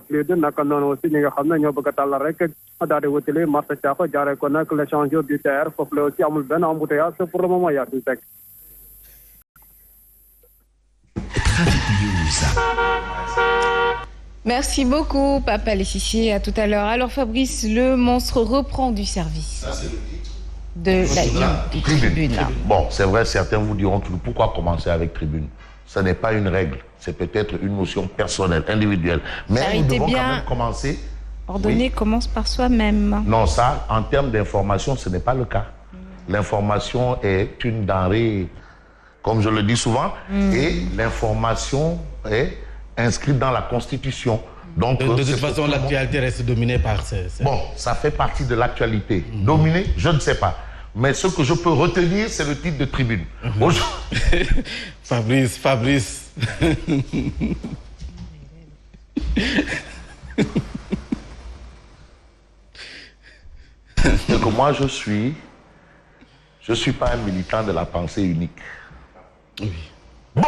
Fluide naka noonu aussi ñi nga xam ne ñoo bëgg a tàllal rek daal di wutali marché Thiafa jaaree ko nag l'échangeur du TER foofu la aussi amul benn embouteillage pour le moment yaa di teg. Merci beaucoup, Papa Lessissier. À tout à l'heure. Alors, Fabrice, le monstre reprend du service. Ça, c'est le titre de la tribune. Bon, c'est vrai, certains vous diront pourquoi commencer avec tribune. Ce n'est pas une règle, c'est peut-être une notion personnelle, individuelle. Mais nous devons quand même commencer. Ordonner commence par soi-même. Non, ça, en termes d'information, ce n'est pas le cas. L'information est une denrée, comme je le dis souvent, et l'information est inscrite dans la Constitution. Donc, de toute façon, l'actualité reste dominée par ces... Bon, ça fait partie de l'actualité. Dominée, je ne sais pas. Mais ce que je peux retenir, c'est le titre de tribune. Fabrice. C'est que moi, je suis pas un militant de la pensée unique. Oui. Bon,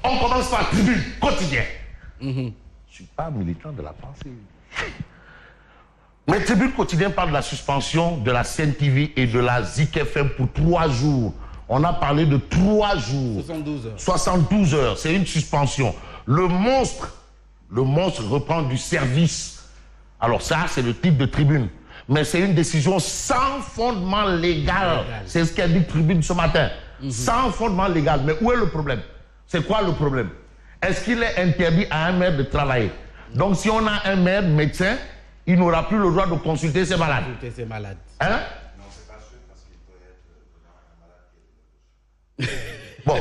on commence par tribune quotidienne. Je ne suis pas militant de la pensée unique. Mais tribune quotidienne parle de la suspension de la CNTV et de la Zik FM pour 3 jours. On a parlé de 3 jours. 72 heures. 72 heures, c'est une suspension. Le monstre reprend du service. Alors ça, c'est le titre de tribune. Mais c'est une décision sans fondement légal. C'est ce qu'a dit Tribune ce matin. Sans fondement légal. Mais où est le problème? C'est quoi le problème? Est-ce qu'il est interdit à un maire de travailler? Donc si on a un maire médecin, il n'aura plus le droit de consulter ses malades. Hein? Non, c'est pas sûr parce qu'il peut être un malade. Bon,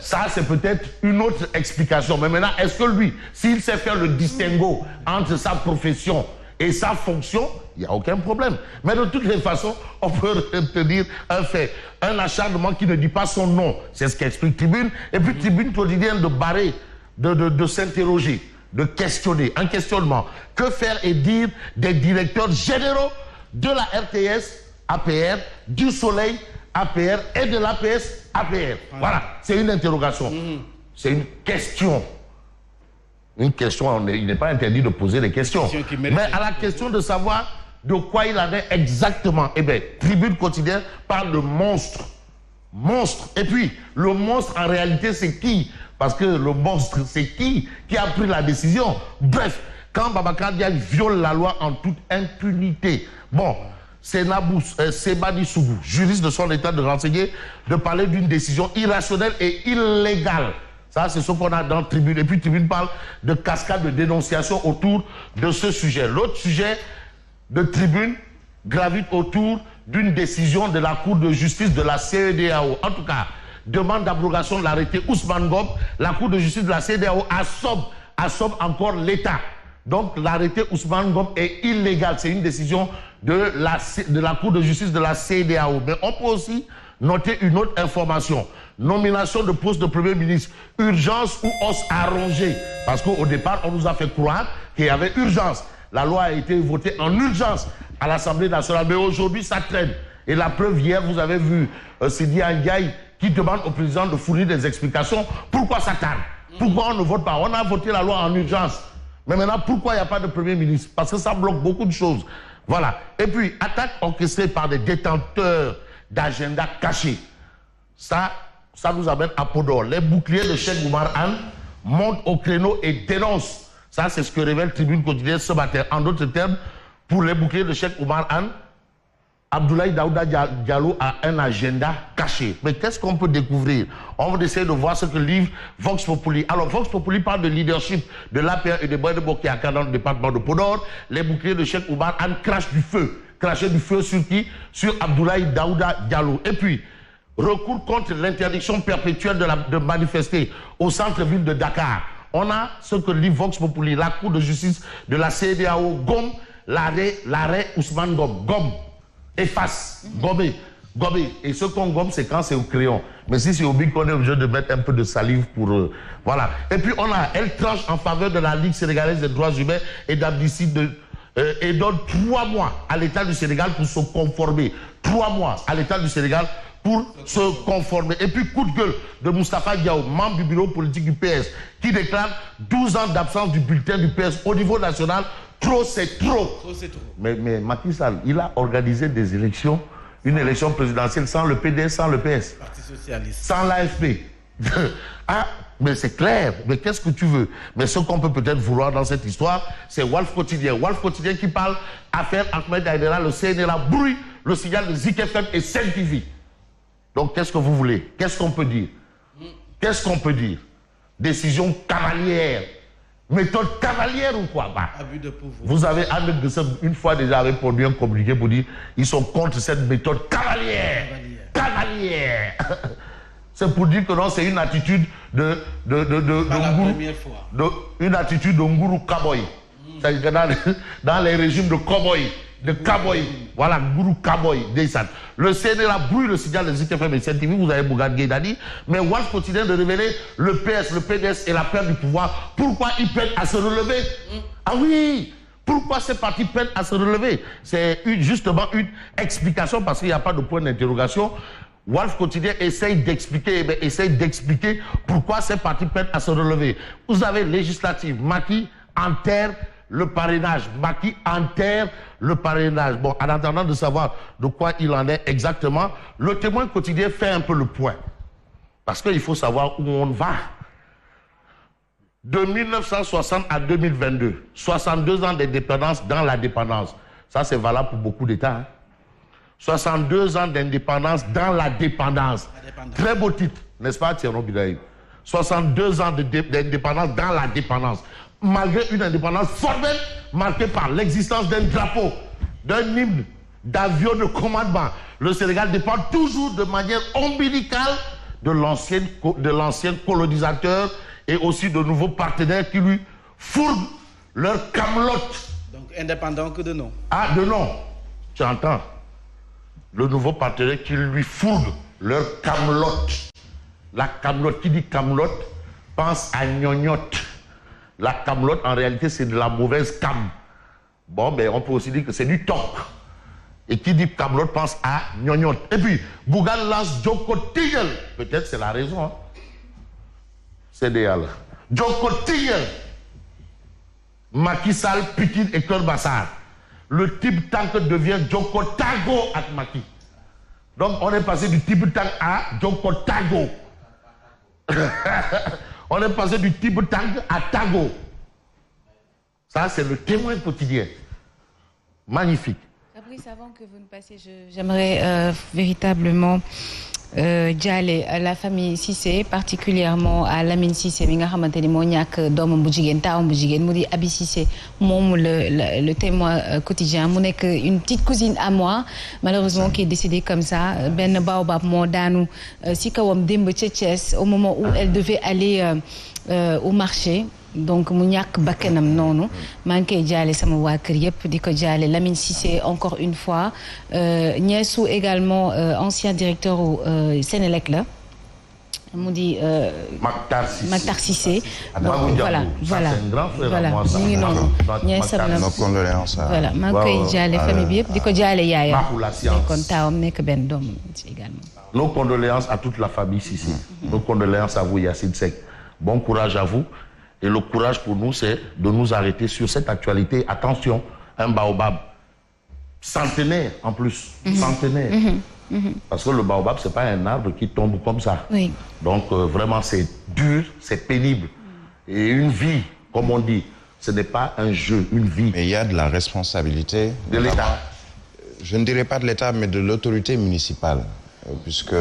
ça c'est peut-être une autre explication. Mais maintenant, est-ce que lui, s'il sait faire le distinguo entre sa profession et sa fonction, il n'y a aucun problème. Mais de toutes les façons, on peut retenir un fait, un acharnement qui ne dit pas son nom. C'est ce qu'explique Tribune. Et puis Tribune quotidienne de barrer, de s'interroger, de questionner, un questionnement. Que faire et dire des directeurs généraux de la RTS, APR, du Soleil, APR et de l'APS, APR. Voilà, c'est une interrogation. C'est une question. Une question, il n'est pas interdit de poser des questions. Mais à la question de savoir de quoi il en est exactement, eh bien, Tribune quotidienne parle de monstre. Monstre. Et puis, le monstre, en réalité, c'est qui? Parce que le monstre, c'est qui a pris la décision? Bref, quand Babacar Diagne viole la loi en toute impunité, bon, c'est Sebadi Sougou, juriste de son état de renseigner, de parler d'une décision irrationnelle et illégale. Ça, c'est ce qu'on a dans Tribune. Et puis Tribune parle de cascade de dénonciation autour de ce sujet. L'autre sujet de Tribune gravite autour d'une décision de la Cour de justice de la CEDEAO. En tout cas, demande d'abrogation de l'arrêté Ousmane Ngom. La Cour de justice de la CEDEAO assomme encore l'État. Donc l'arrêté Ousmane Ngom est illégal. C'est une décision de la Cour de justice de la CEDEAO. Mais on peut aussi noter une autre information. Nomination de poste de Premier ministre. Urgence ou os arrangé. Parce qu'au départ, on nous a fait croire qu'il y avait urgence. La loi a été votée en urgence à l'Assemblée nationale. Mais aujourd'hui, ça traîne. Et la preuve, hier, vous avez vu Sidi Ndiaye qui demande au président de fournir des explications. Pourquoi ça tarde? Pourquoi on ne vote pas? On a voté la loi en urgence. Mais maintenant, pourquoi il n'y a pas de Premier ministre? Parce que ça bloque beaucoup de choses. Voilà. Et puis, attaque orchestrée par des détenteurs d'agenda cachés. Ça nous amène à Podor. Les boucliers de Cheikh Oumar Anne montent au créneau et dénoncent. Ça, c'est ce que révèle Tribune quotidienne ce matin. En d'autres termes, pour les boucliers de Cheikh Oumar Anne, Abdoulaye Daouda Diallo a un agenda caché. Mais qu'est-ce qu'on peut découvrir? On va essayer de voir ce que livre Vox Populi. Alors, Vox Populi parle de leadership de l'APR et de Boy de Bokiaka dans le département de Podor. Les boucliers de Cheikh Oumar Anne crachent du feu. Cracher du feu sur qui? Sur Abdoulaye Daouda Diallo. Et puis, recours contre l'interdiction perpétuelle de manifester au centre-ville de Dakar. On a ce que livre Vox Populi, la Cour de justice de la CEDEAO, gomme l'arrêt Ousmane Ngom. Gomme, efface, gommer. Et ce qu'on gomme, c'est quand c'est au crayon. Mais si c'est au bic, on est obligé de mettre un peu de salive pour... voilà. Et puis elle tranche en faveur de la Ligue sénégalaise des droits humains et d'amnistie et donne 3 mois à l'État du Sénégal pour se conformer. 3 mois à l'État du Sénégal pour se conformer. Et puis, coup de gueule de Moustapha Diaw, membre du bureau politique du PS, qui déclare 12 ans d'absence du bulletin du PS au niveau national. Trop, c'est trop. Trop, c'est trop. Mais Macky Sall, il a organisé des élections, une élection présidentielle sans le PDS, sans le PS. Parti socialiste. Sans l'AFP. Ah, mais c'est clair. Mais qu'est-ce que tu veux? Mais ce qu'on peut peut-être vouloir dans cette histoire, c'est Walf Quotidien. Walf Quotidien qui parle affaire Ahmed Aïdara, le CNRA brouille le signal de Zik FM et Sen TV. Donc, qu'est-ce que vous voulez? Qu'est-ce qu'on peut dire? Qu'est-ce qu'on peut dire? Décision cavalière. Méthode cavalière ou quoi? Bah, abus de pouvoir. vous avez Ahmed Bessem une fois déjà répondu un communiqué pour dire ils sont contre cette méthode cavalière. Cavalière. C'est pour dire que non, c'est une attitude de Pas la Nguru, première fois. une attitude de Nguru Kaboy. C'est-à-dire que dans les régimes de Kaboy, voilà, Nguru Kaboy, Deysan. Le CNRA brouille le signal de Zik FM et Sen TV, vous avez Bougane Gueye mais Walf continue de révéler le PS, le PDS et la perte du pouvoir. Pourquoi ils peinent à se relever? Ah oui! Pourquoi ces partis peinent à se relever? C'est justement une explication parce qu'il n'y a pas de point d'interrogation. Walf Quotidien essaye d'expliquer pourquoi ces partis peinent à se relever. Vous avez législative, Macky enterre le parrainage. Macky enterre le parrainage. Bon, en attendant de savoir de quoi il en est exactement, le Témoin Quotidien fait un peu le point. Parce qu'il faut savoir où on va. De 1960 à 2022, 62 ans d'indépendance dans la dépendance. Ça, c'est valable pour beaucoup d'États. Hein. 62 ans d'indépendance dans la dépendance. Très beau titre, n'est-ce pas, Thierry Bidaï? 62 ans d'indépendance dans la dépendance. Malgré une indépendance formelle marquée par l'existence d'un drapeau, d'un hymne, d'avions de commandement. Le Sénégal dépend toujours de manière ombilicale de l'ancien colonisateur et aussi de nouveaux partenaires qui lui fourguent leur camelote. Donc indépendant que de nom. Ah, de nom. Tu entends? Le nouveau partenaire qui lui fourgue leur camelote. La camelote, qui dit camelote, pense à gnognotte. La camelote, en réalité, c'est de la mauvaise cam. Bon, mais on peut aussi dire que c'est du toc. Et qui dit camelote pense à gnognotte. Et puis, Bougane lance Joko Tigel. Peut-être c'est la raison. Hein. C'est idéal. Joko Tigel. Macky Sall, Pikine et Keur Massar. Le type tank devient Joko Tago avec Macky. Donc, on est passé du type tank à Joko Tago. On est passé du type tank à Tago. Ça, c'est le Témoin Quotidien. Magnifique. Fabrice, avant que vous ne passiez, j'aimerais véritablement jaale la famille Cissé, particulièrement à Lamine Cissé mi nga xamante ni moo ñàkk doomam bu jigéen taawam bu jigéen mu di Abi Cissé moom le Témoin Quotidien mu nekk une petite cousine à moi malheureusement qui est décédée comme ça benn baobab moo daanu si kawam démb ca Thiès au moment où elle devait aller au marché. Donc mu ñàkk bakkanam noonu maa ngi koy jaale sama waa kër yëpp di ko jaale Lamine Cissé encore une fois ñeesu également ancien directeur u Sénélec la mu di Mactar Cissé donc voilà mu ngi noonu ñeesam la voilà maa ngi koy jaale famille bi yëpp di ko jaale yaayam nekkoon taawam nekk benn doomam également. Nos condoléances à toute la famille Cissé. Nos condoléances à vous Yacine Seck. Bon courage à vous. Et le courage pour nous, c'est de nous arrêter sur cette actualité. Attention, un baobab centenaire en plus, centenaire. Parce que le baobab, c'est pas un arbre qui tombe comme ça. Oui. Donc vraiment, c'est dur, c'est pénible. Et une vie, comme on dit, ce n'est pas un jeu, une vie. Mais il y a de la responsabilité de l'État. Je ne dirais pas de l'État, mais de l'autorité municipale. Puisque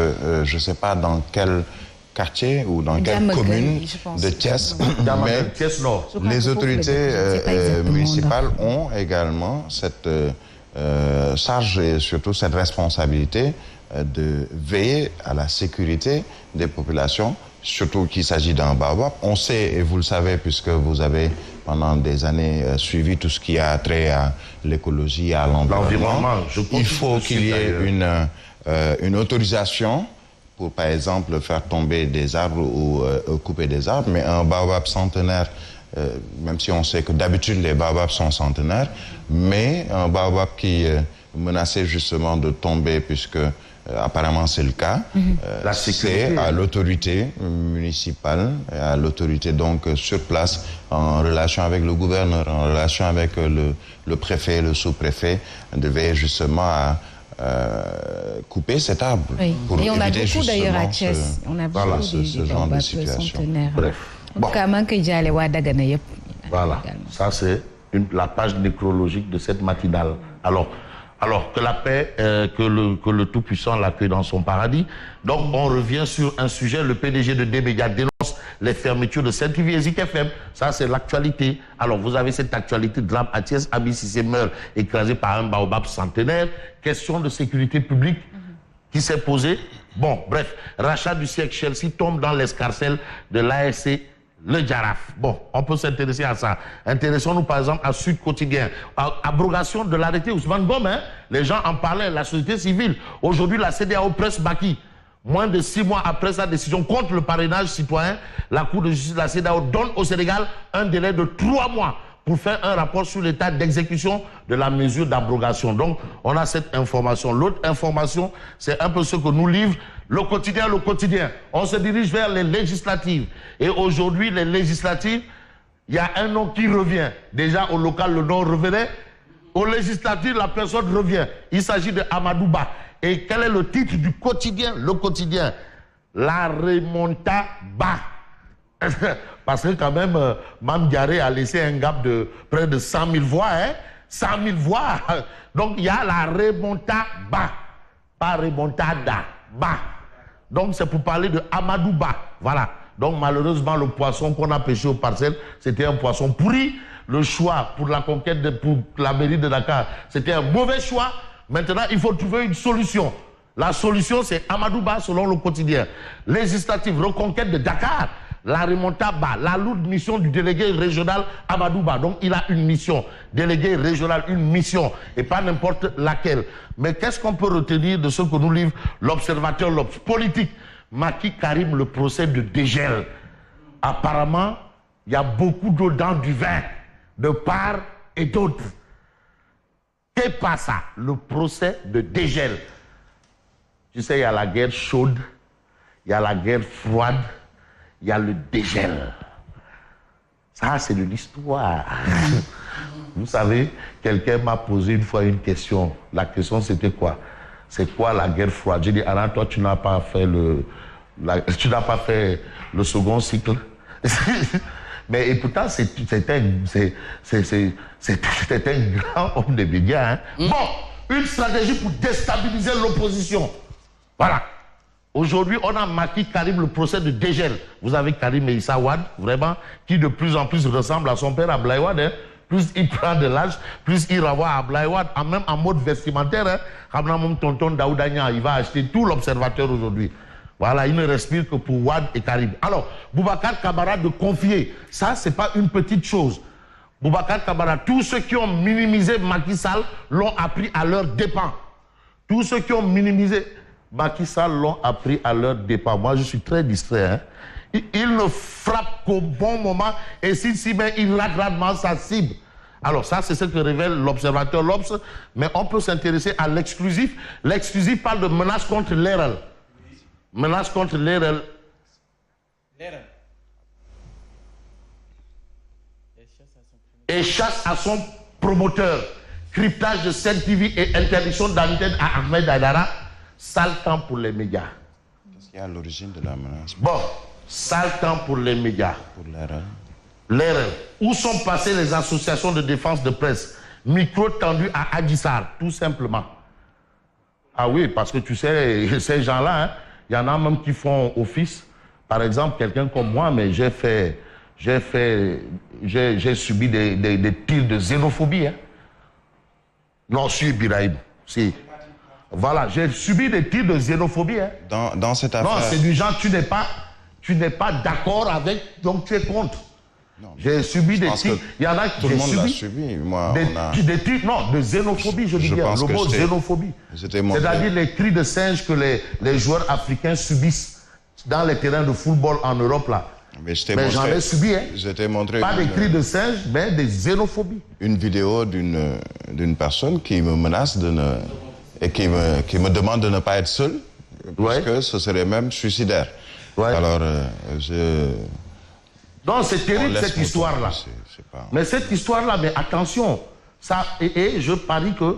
je ne sais pas dans quel quartier ou dans quelle commune de Thiès, mais les autorités municipales ont également cette charge et surtout cette responsabilité de veiller à la sécurité des populations, surtout qu'il s'agit d'un baobab. On sait, et vous le savez, puisque vous avez pendant des années suivi tout ce qui a trait à l'écologie, à l'environnement, il faut qu'il y ait une autorisation pour, par exemple, faire tomber des arbres ou couper des arbres. Mais un baobab centenaire, même si on sait que d'habitude les baobabs sont centenaires, mais un baobab qui menaçait justement de tomber puisque apparemment c'est le cas. C'est à l'autorité municipale, à l'autorité donc sur place, en relation avec le gouverneur, en relation avec le préfet, le sous-préfet, de veiller justement à couper cet arbre. Oui. Pour et on a éviter beaucoup d'ailleurs à justement Thiès. On a beaucoup ce genre de situation. Bref. En tout cas, Voilà, ça c'est la page nécrologique de cette matinale. Alors que la paix, que le Tout-Puissant l'accueille dans son paradis. Donc on revient sur un sujet, le PDG de D-Média dénonce les fermetures de Saint-TV et Zik FM. Ça c'est l'actualité. Alors vous avez cette actualité drame à Thiès, Abi Cissé meurt écrasé par un baobab centenaire. Question de sécurité publique qui s'est posée. Bon, bref, rachat du siècle Chelsea tombe dans l'escarcelle de l'ASC Le Jaraf. Bon, on peut s'intéresser à ça. Intéressons-nous par exemple à Sud Quotidien. Abrogation de l'arrêté Ousmane Gom, hein? Les gens en parlaient, la société civile. Aujourd'hui, la CEDEAO presse Baki. Moins de 6 mois après sa décision contre le parrainage citoyen, la Cour de justice de la CEDEAO donne au Sénégal un délai de 3 mois pour faire un rapport sur l'état d'exécution de la mesure d'abrogation. Donc, on a cette information. L'autre information, c'est un peu ce que nous livre le quotidien. On se dirige vers les législatives. Et aujourd'hui, les législatives, il y a un nom qui revient. Déjà, au local, le nom revenait. Aux législatives, la personne revient. Il s'agit de Amadou Ba. Et quel est le titre du quotidien? Le quotidien. La remonta Ba. Parce que quand même, Mame Diaré a laissé un gap de près de 100 000 voix. Hein? 100 000 voix. Donc, il y a la remonta Ba. Pas remontada. Ba. Donc, c'est pour parler de Amadou Ba. Voilà. Donc, malheureusement, le poisson qu'on a pêché aux parcelles, c'était un poisson pourri. Le choix pour la conquête, pour la mairie de Dakar, c'était un mauvais choix. Maintenant, il faut trouver une solution. La solution, c'est Amadou Ba, selon le quotidien. Législative, reconquête de Dakar. La remontada, la lourde mission du délégué régional Amadou Ba. Donc, il a une mission. Délégué régional, une mission. Et pas n'importe laquelle. Mais qu'est-ce qu'on peut retenir de ce que nous livre l'observateur, l'Obs politique? Macky Karim, le procès de dégel. Apparemment, il y a beaucoup d'eau dans du vin, de part et d'autre. Qu'est-ce pas ça? Le procès de dégel. Tu sais, il y a la guerre chaude, il y a la guerre froide, il y a le dégel. Ça, c'est de l'histoire. Vous savez, quelqu'un m'a posé une fois une question. La question, c'était quoi? C'est quoi la guerre froide? J'ai dit, Alain, toi, tu n'as pas fait le second cycle. Mais et pourtant, c'était un grand homme de médias. Hein? Bon, une stratégie pour déstabiliser l'opposition. Voilà. Aujourd'hui, on a Macky Karim, le procès de dégel. Vous avez Karim Meïssa Wade, vraiment, qui de plus en plus ressemble à son père Ablaye Wade. Hein? Plus il prend de l'âge, plus il renvoie à Ablaye Wade, même en mode vestimentaire. Hein? Mon tonton Daoudania, il va acheter tout l'observateur aujourd'hui. Voilà, il ne respire que pour Wade et Karim. Alors, Boubacar Camara de confier, ça, c'est pas une petite chose. Boubacar Camara, tous ceux qui ont minimisé Macky Sall l'ont appris à leur dépens. Tous ceux qui ont minimisé Macky Sall l'ont appris à leur dépens. Moi, je suis très distrait. Hein. Il ne frappe qu'au bon moment et s'il met, il rate rarement sa cible. Alors ça, c'est ce que révèle l'observateur l'Obs, mais on peut s'intéresser à l'exclusif. L'exclusif parle de menace contre l'ERL. Menace contre l'ERL. Et chasse à son promoteur. Cryptage de Saint-TV et interdiction d'antenne à Ahmed Aïdara. Sale temps pour les médias. Qu'est-ce qui est à l'origine de la menace? Bon, sale temps pour les médias. Pour l'ERL. L'ERL. Où sont passées les associations de défense de presse? Micro tendu à Adjissar, tout simplement. Ah oui, parce que tu sais, ces gens-là, hein, il y en a même qui font office. Par exemple, quelqu'un comme moi, mais j'ai subi des tirs de xénophobie. Hein. Non, si, Biraïm, si. Voilà, j'ai subi des tirs de xénophobie. Hein. Dans cette affaire... Non, c'est du genre, tu n'es pas d'accord avec, donc tu es contre. J'ai subi des tirs. Il y en a qui tout le monde l'a subi. Moi, des tirs, non, de xénophobie, je dis bien. Le mot xénophobie. C'est-à-dire les cris de singe que les joueurs africains subissent dans les terrains de football en Europe, là. Mais j'en ai subi, hein. Je t'ai montré... Pas des cris de singe, mais des xénophobies. Une vidéo d'une personne qui me menace de ne... et qui me demande de ne pas être seul, parce que ce serait même suicidaire. Alors, Non, c'est terrible cette histoire-là. Mais cette histoire-là, mais attention, ça, et je parie que